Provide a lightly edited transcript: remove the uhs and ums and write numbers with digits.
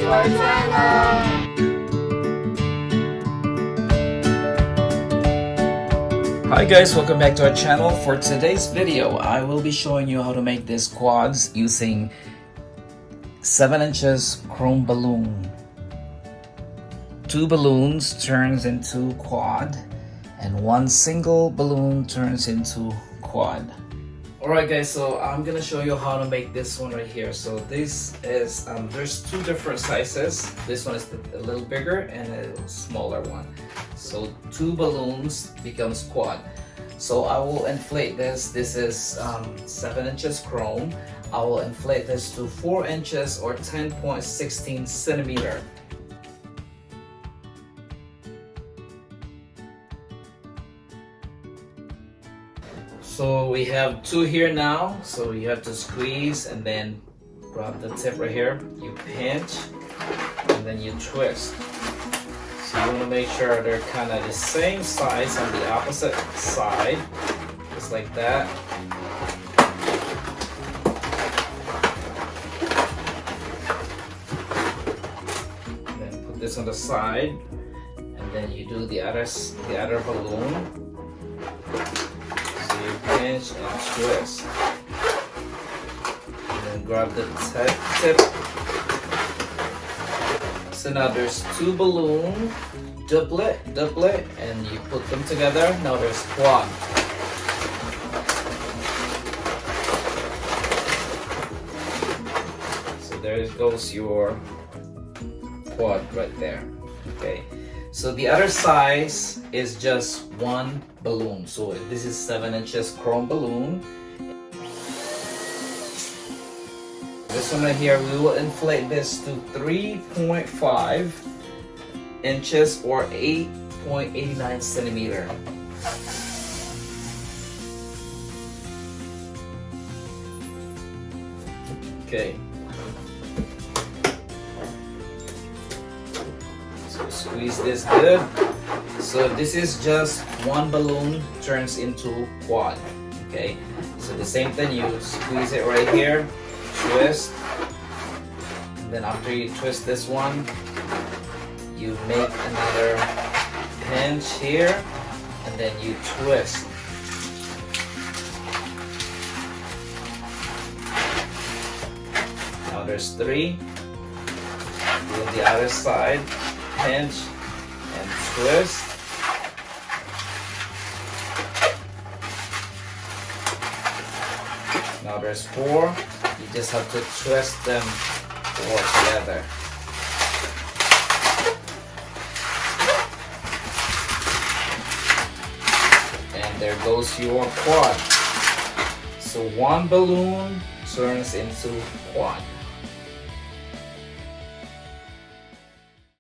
our channel! Hi guys, welcome back to our channel. For today's video, I will be showing you how to make these quads using 7 inches chrome balloon. 2 balloons turns into quad and 1 single balloon turns into quad. Alright guys, so I'm gonna show you how to make this one right here. So this is, there's 2 different sizes. This one is a little bigger and a smaller one. So 2 balloons becomes quad. So I will inflate this. This is 7 inches chrome. I will inflate this to 4 inches or 10.16 centimeter. So we have 2 here now. So you have to squeeze and then grab the tip right here. You pinch and then you twist. So you want to make sure they're kind of the same size on the opposite side, just like that. And then put this on the side, and then you do the other balloon. So you pinch and twist, and then grab the tip. So now there's 2 balloon, duplet, and you put them together. Now there's quad. So there goes your quad right there. Okay. So the other size is just 1 balloon. So this is 7 inches chrome balloon. This one right here, we will inflate this to 3.5 inches or 8.89 centimeter. Okay. So squeeze this good. So this is just 1 balloon turns into quad. Okay. So the same thing, you squeeze it right here. Twist, and then after you twist this one, you make another pinch here, and then you twist. Now there's 3. Do the other side, pinch and twist. Now there's 4. You just have to twist them all together. And there goes your quad. So 1 balloon turns into quad.